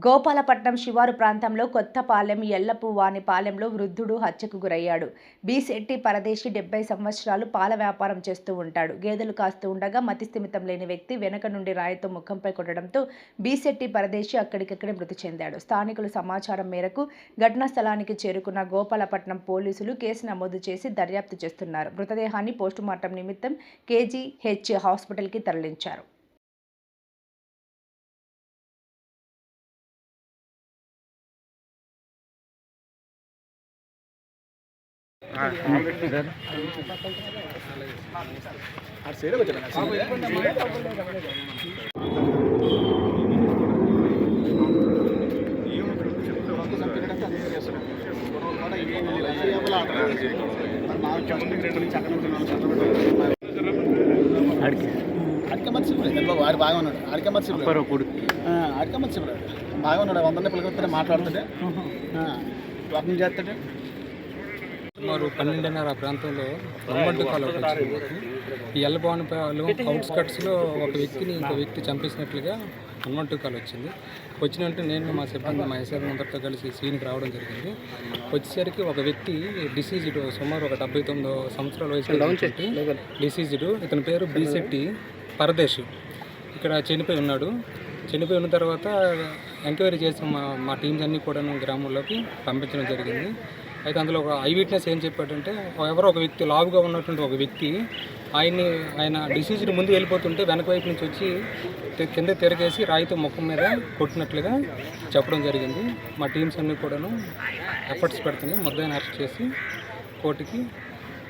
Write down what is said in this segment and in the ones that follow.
గోపాలపట్నం శివారు ప్రాంతంలో కొత్తపాలెం ఎల్లపువానిపాలెంలో వృద్ధుడు హత్యకు గురయ్యాడు. బి.శెట్టి పరదేశి 70 సంవత్సరాలు పాల వ్యాపారం చేస్తూ ఉంటాడు. గేదెలు కాస్తూ ఉండగా మతిస్థిమితం లేని వ్యక్తి వెనక నుండి రాయితో ముఖంపై కొట్టడంతో బి.శెట్టి పరదేశి అక్కడికక్కడే మృతి చెందాడు. స్థానికుల సమాచారం మేరకు ఘటనా స్థలానికి చేరుకున్న గోపాలపట్నం పోలీసులు కేసు నమోదు చేసి దర్యాప్తు చేస్తున్నారు. మృతదేహాన్ని పోస్టుమార్టం నిమిత్తం కేజీహెచ్ హాస్పిటల్కి తరలించారు. అడికే మర్చిపోలేదు వాడు బాగా ఉన్నాడు. అడికే మర్చిపోలేదు బాగా ఉన్నాడు. 100 పిల్లలతో మాట్లాడుతుంటే వాకింగ్ చేస్తాడు. సుమారు 12:30 ఆ ప్రాంతంలో రొమ్మంటు కాలు ఒకటి వచ్చింది. ఈ ఎల్లబానుపాలెం అవుట్స్కట్స్లో ఒక వ్యక్తిని ఇంకో వ్యక్తి చంపేసినట్లుగా రొమ్మంటు కాలు వచ్చింది. వచ్చిన వెంటనే నేను మా సిబ్బంది మా ఎస్ఐ అందరితో కలిసి సీన్కి రావడం జరిగింది. వచ్చేసరికి ఒక వ్యక్తి డిసీజ్డ్, సుమారు ఒక 79 సంవత్సరాల వయసు డిసీజ్డ్, ఇతని పేరు బి.శెట్టి పరదేశి, ఇక్కడ చనిపోయి ఉన్నాడు. చనిపోయి ఉన్న తర్వాత ఎంక్వైరీ చేసి మా టీమ్స్ అన్నీ కూడా గ్రామంలోకి పంపించడం జరిగింది. అయితే అందులో ఒక ఐ విట్నెస్ ఏం చెప్పాడంటే, ఎవరో ఒక వ్యక్తి లావుగా ఉన్నటువంటి ఒక వ్యక్తి ఆయన డిసీజ్డ్ ముందు వెళ్ళిపోతుంటే వెనక వైపు నుంచి వచ్చి కింద తిరగేసి రాయితో ముఖం మీద కొట్టినట్లుగా చెప్పడం జరిగింది. మా టీమ్స్ అన్నీ కూడాను ఎఫర్ట్స్ పెడుతున్నాయి. ముద్దాయిని అరెస్ట్ చేసి కోర్టుకి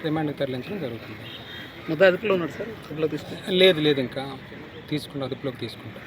రిమాండ్కి తరలించడం జరుగుతుంది. ముద్దాయి అదుపులో ఉన్నాడు సార్? లేదు ఇంకా అదుపులోకి తీసుకుంటాం.